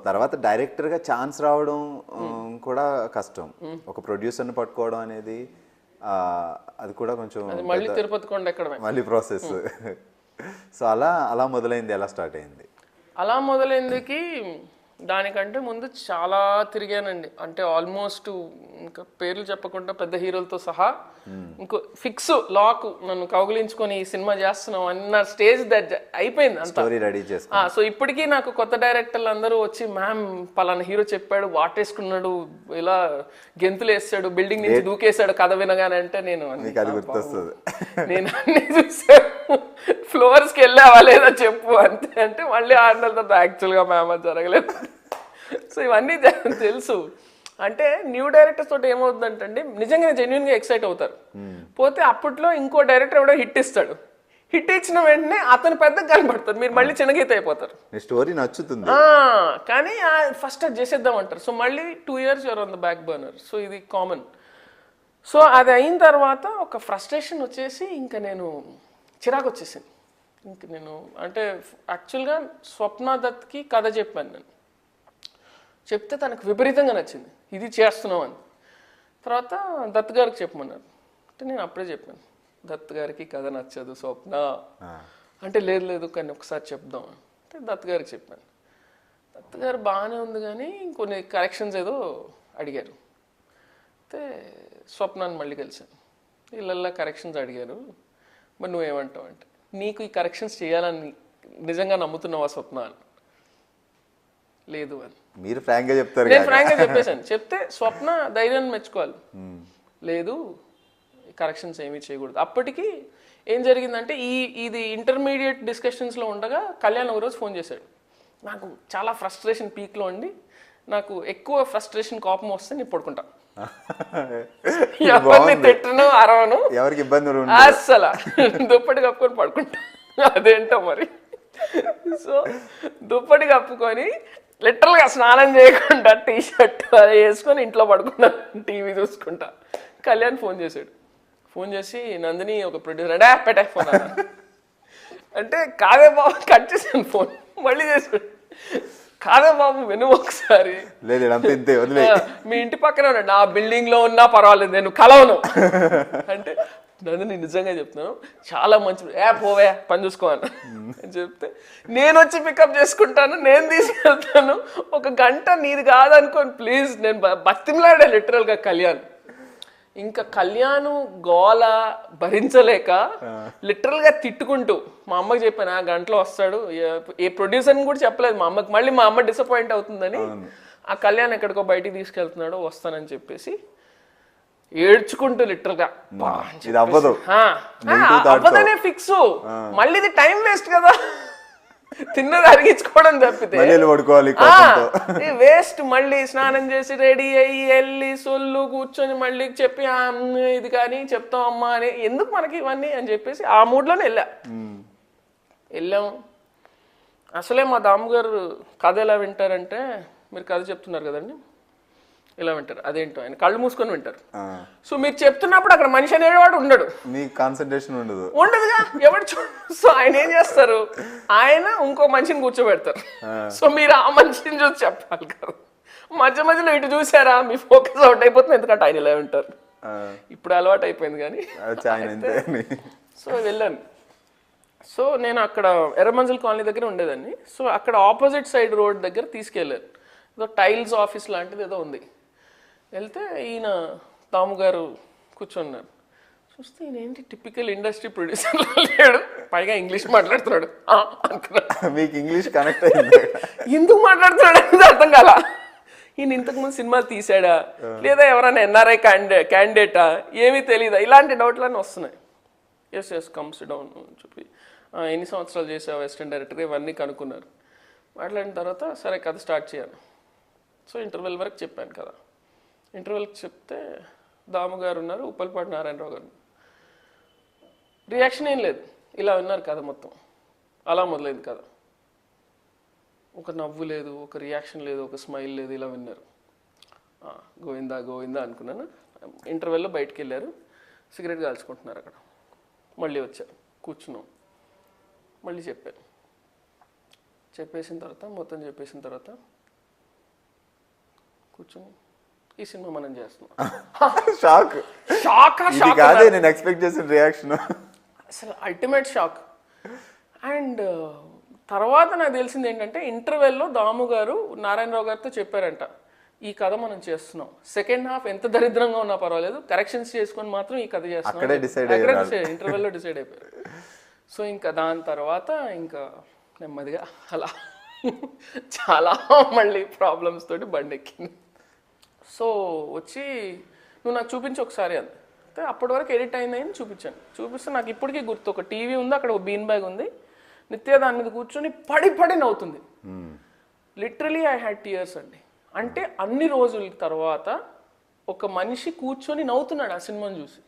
తర్వాత డైరెక్టర్గా ఛాన్స్ రావడం కూడా కష్టం. ఒక ప్రొడ్యూసర్ని పట్టుకోవడం అనేది అది కూడా కొంచెం మళ్ళీ తిరుపతి కొండ ఎక్కడమే మళ్ళీ ప్రాసెస్. సో అలా అలా మొదలైంది. ఎలా స్టార్ట్ అయింది? అలా మొదలైందికి దానికంటే ముందు చాలా తిరిగానండి. అంటే ఆల్మోస్ట్ ఇంకా పేర్లు చెప్పకుండా పెద్ద హీరోలతో సహా ఇంకో ఫిక్స్ లాక్ నన్ను కౌగిలించుకొని ఈ సినిమా చేస్తున్నాం అన్న స్టేజ్ అయిపోయింది అంతా. రెడీ సో ఇప్పటికీ నాకు కొత్త డైరెక్టర్లు అందరూ వచ్చి మ్యామ్ పలానా హీరో చెప్పాడు, వాటేసుకున్నాడు, ఇలా గెంతులు వేసాడు, బిల్డింగ్ నుంచి దూకేశాడు కథ వినగానే అంటే నేను నేను అన్ని చూసాను, ఫ్లోర్స్కి వెళ్ళావా లేదా చెప్పు అంతే. అంటే మళ్ళీ 6 నెలల తర్వాత యాక్చువల్గా మ్యామ్ అది జరగలేదు. సో ఇవన్నీ తెలుసు. అంటే న్యూ డైరెక్టర్స్ తోటి ఏమవుతుందంటే నిజంగా జెన్యున్గా ఎక్సైట్ అవుతారు. పోతే అప్పట్లో ఇంకో డైరెక్టర్ ఎవడో హిట్ ఇస్తాడు, హిట్ ఇచ్చిన వెంటనే అతను పెద్దగా కనబడతారు, మీరు మళ్ళీ చిన్నగీత అయిపోతారు. స్టోరీ నచ్చుతుంది కానీ ఫస్ట్ అది చేసేద్దాం అంటారు. సో మళ్ళీ 2 years you're on the back burner. So ఇది కామన్. సో అది అయిన తర్వాత ఒక ఫ్రస్ట్రేషన్ వచ్చేసి ఇంకా నేను చిరాకు వచ్చేసింది. ఇంక నేను అంటే యాక్చువల్గా స్వప్న దత్కి కథ చెప్పాను నేను. చెప్తే తనకు విపరీతంగా నచ్చింది, ఇది చేస్తున్నాం అని. తర్వాత దత్ గారికి చెప్పమన్నారు. అంటే నేను అప్పుడే చెప్పాను, దత్ గారికి కథ నచ్చదు స్వప్న అంటే. లేదు లేదు కానీ ఒకసారి చెప్దాం అంటే దత్ గారికి చెప్పాను. దత్ గారు బాగానే ఉంది కానీ కొన్ని కరెక్షన్స్ ఏదో అడిగారు. అయితే స్వప్నాన్ని మళ్ళీ కలిసాను. వీళ్ళల్లా కరెక్షన్స్ అడిగారు, మరి నువ్వేమంటావు అంటే, నీకు ఈ కరెక్షన్స్ చేయాలని నిజంగా నమ్ముతున్నావా స్వప్న అని. లేదు అని మీరు ఫ్రాంక్గా చెప్తారు. నేను ఫ్రాంక్గా చెప్పేశాను. చెప్తే స్వప్న ధైర్యాన్ని మెచ్చుకోవాలి. లేదు కరెక్షన్స్ ఏమీ చేయకూడదు. అప్పటికి ఏం జరిగిందంటే ఇది ఇంటర్మీడియట్ డిస్కషన్స్లో ఉండగా కళ్యాణ్ ఒకరోజు ఫోన్ చేశాడు. నాకు చాలా ఫ్రస్ట్రేషన్ పీక్లో ఉండి, నాకు ఎక్కువ ఫ్రస్ట్రేషన్ కోపం వస్తే నేను పడుకుంటా, ఎవరిని తిట్టను అరవను, ఎవరికి ఇబ్బంది అస్సలు దుప్పటి కప్పుకొని పడుకుంటా. అదేంటో మరి. సో దుప్పటి కప్పుకొని లిటరల్గా స్నానం చేయకుండా టీ షర్ట్ అది వేసుకొని ఇంట్లో పడుకున్నా, టీవీ చూసుకుంటా. కళ్యాణ్ ఫోన్ చేశాడు. ఫోన్ చేసి నందిని ఒక ప్రొడ్యూసర్ అంటే పెట్టే ఫోన్ అంటే కాదే బాబు కట్ చేశాను ఫోన్. మళ్ళీ చేశాడు, కాదే బాబు విను ఒకసారి, మీ ఇంటి పక్కనే ఉన్నాడు, నా బిల్డింగ్ లో ఉన్నా పర్వాలేదు నేను కలవను అంటే. నందిని నిజంగా చెప్తున్నాను చాలా మంచి పోవే పని చూసుకోవాలి అని చెప్తే, నేను వచ్చి పికప్ చేసుకుంటాను, నేను తీసుకెళ్తాను, 1 గంట నీది కాదనుకోని ప్లీజ్. నేను బతిమలాడే లిటరల్గా కళ్యాణ్. ఇంకా కళ్యాణ్ గోల భరించలేక లిటరల్గా తిట్టుకుంటూ మా అమ్మకి చెప్పాను, ఆ గంటలో వస్తాడు, ఏ ప్రొడ్యూసర్ని కూడా చెప్పలేదు మా అమ్మకి, మళ్ళీ మా అమ్మ డిసప్పాయింట్ అవుతుందని. ఆ కళ్యాణ్ ఎక్కడికో బయటికి తీసుకెళ్తున్నాడో వస్తానని చెప్పేసి ఏడ్చుకుంటూ లిటరల్గా అవ్వదనే ఫిక్స్. మళ్ళీ ఇది టైం వేస్ట్ కదా, తిన్నది అరిగించుకోవడం తప్పితే వేస్ట్. మళ్ళీ స్నానం చేసి రెడీ అయ్యి వెళ్ళి సొల్లు కూర్చొని మళ్ళీ చెప్పి ఇది కానీ చెప్తాం అమ్మా అని, ఎందుకు మనకి ఇవన్నీ అని చెప్పేసి ఆ మూడ్లోనే వెళ్ళాము. అసలే మా దామగారు కథ ఎలా వింటారంటే, మీరు కథ చెప్తున్నారు కదండి ఇలా వింటారు, అదేంటో ఆయన కళ్ళు మూసుకొని వింటారు. సో మీరు చెప్తున్నప్పుడు అక్కడ మనిషి అనేవాడు ఉండడు, కాన్సన్ట్రేషన్ ఉండదుగా ఎవడు చూడు. సో ఆయన ఏం చేస్తారు, ఆయన ఇంకో మనిషిని కూర్చోబెడతారు. సో మీరు ఆ మనిషిని చూసి చెప్పాలి కదా. మధ్యలో ఇటు చూసారా మీ ఫోకస్ అవుట్ అయిపోతుంది, ఎందుకంటే ఆయన ఇలా వింటారు. ఇప్పుడు అలవాటు అయిపోయింది కానీ. సో వెళ్ళాను. సో నేను అక్కడ ఎర్రమంజల్ కాలనీ దగ్గర ఉండేదాన్ని. సో అక్కడ ఆపోజిట్ సైడ్ రోడ్ దగ్గర తీసుకెళ్ళాను. ఏదో టైల్స్ ఆఫీస్ లాంటిది ఏదో ఉంది. వెళ్తే ఈయన తాము గారు కూర్చున్నారు. చూస్తే ఈయన ఏంటి టిపికల్ ఇండస్ట్రీ ప్రొడ్యూసర్ లేడు, పైగా ఇంగ్లీష్ మాట్లాడుతున్నాడు అనుకున్నా. మీకు ఇంగ్లీష్ కనెక్ట్ అయింది, ఎందుకు మాట్లాడుతున్నాడు అనేది అర్థం కాల. ఈయన ఇంతకుముందు సినిమాలు తీసాడా లేదా ఎవరైనా ఎన్ఆర్ఐ క్యాండిడేటా ఏమీ తెలీదా, ఇలాంటి డౌట్లన్నీ వస్తున్నాయి. ఎస్ కమ్స్ డౌన్ అని చెప్పి ఎన్ని సంవత్సరాలు చేసావు అసిస్టెంట్ డైరెక్టర్, ఇవన్నీ కనుక్కున్నారు. మాట్లాడిన తర్వాత సరే కథ స్టార్ట్ చేయాలి. సో ఇంటర్వెల్ వరకు చెప్పాను కదా. ఇంటర్వెల్కి చెప్తే దామగారు ఉన్నారు, ఉప్పలపాటి నారాయణరావు గారు. రియాక్షన్ ఏం లేదు, ఇలా విన్నారు కథ మొత్తం. అలా మొదలైంది కథ. ఒక నవ్వు లేదు, ఒక రియాక్షన్ లేదు, ఒక స్మైల్ లేదు, ఇలా విన్నారు. గోవిందా గోవిందా అనుకున్నాను. ఇంటర్వెల్లో బయటికి వెళ్ళారు, సిగరెట్ కాల్చుకుంటున్నారు అక్కడ. మళ్ళీ వచ్చారు, కూర్చున్నాం. మళ్ళీ చెప్పాను. చెప్పేసిన తర్వాత మొత్తం చెప్పేసిన తర్వాత కూర్చొని ఈ సినిమా మనం చేస్తున్నాం. షాక్ షాకా ఇది షాక్ కాదే నేను ఎక్స్పెక్ట్ చేసిన రియాక్షన్. అసలు అల్టిమేట్ షాక్. అండ్ తర్వాత నాకు తెలిసింది ఏంటంటే ఇంటర్వెల్లో దాము గారు నారాయణరావు గారితో చెప్పారంట, ఈ కథ మనం చేస్తున్నాం, సెకండ్ హాఫ్ ఎంత దరిద్రంగా ఉన్నా పర్వాలేదు కరెక్షన్స్ చేసుకొని మాత్రం ఈ కథ అక్కడే decide చేస్తున్నాం. ఇంటర్వెల్లో డిసైడ్ అయిపోయారు. సో ఇంకా దాని తర్వాత ఇంకా నెమ్మదిగా అలా చాలా మళ్ళీ ప్రాబ్లమ్స్ తోటి బండి ఎక్కింది. సో వచ్చి నువ్వు నాకు చూపించి ఒకసారి అంది. అయితే అప్పటి వరకు ఎడిట్ అయిందని చూపించాను. చూపిస్తే నాకు ఇప్పటికీ గుర్తు, ఒక టీవీ ఉంది, అక్కడ ఒక బీన్ బ్యాగ్ ఉంది, నిత్య దాని మీద కూర్చొని పడి నవ్వుతుంది. లిటరలీ ఐ హ్యాడ్ టీయర్స్ అండి. అంటే అన్ని రోజుల తర్వాత ఒక మనిషి కూర్చొని నవ్వుతున్నాడు ఆ సినిమాని చూసి.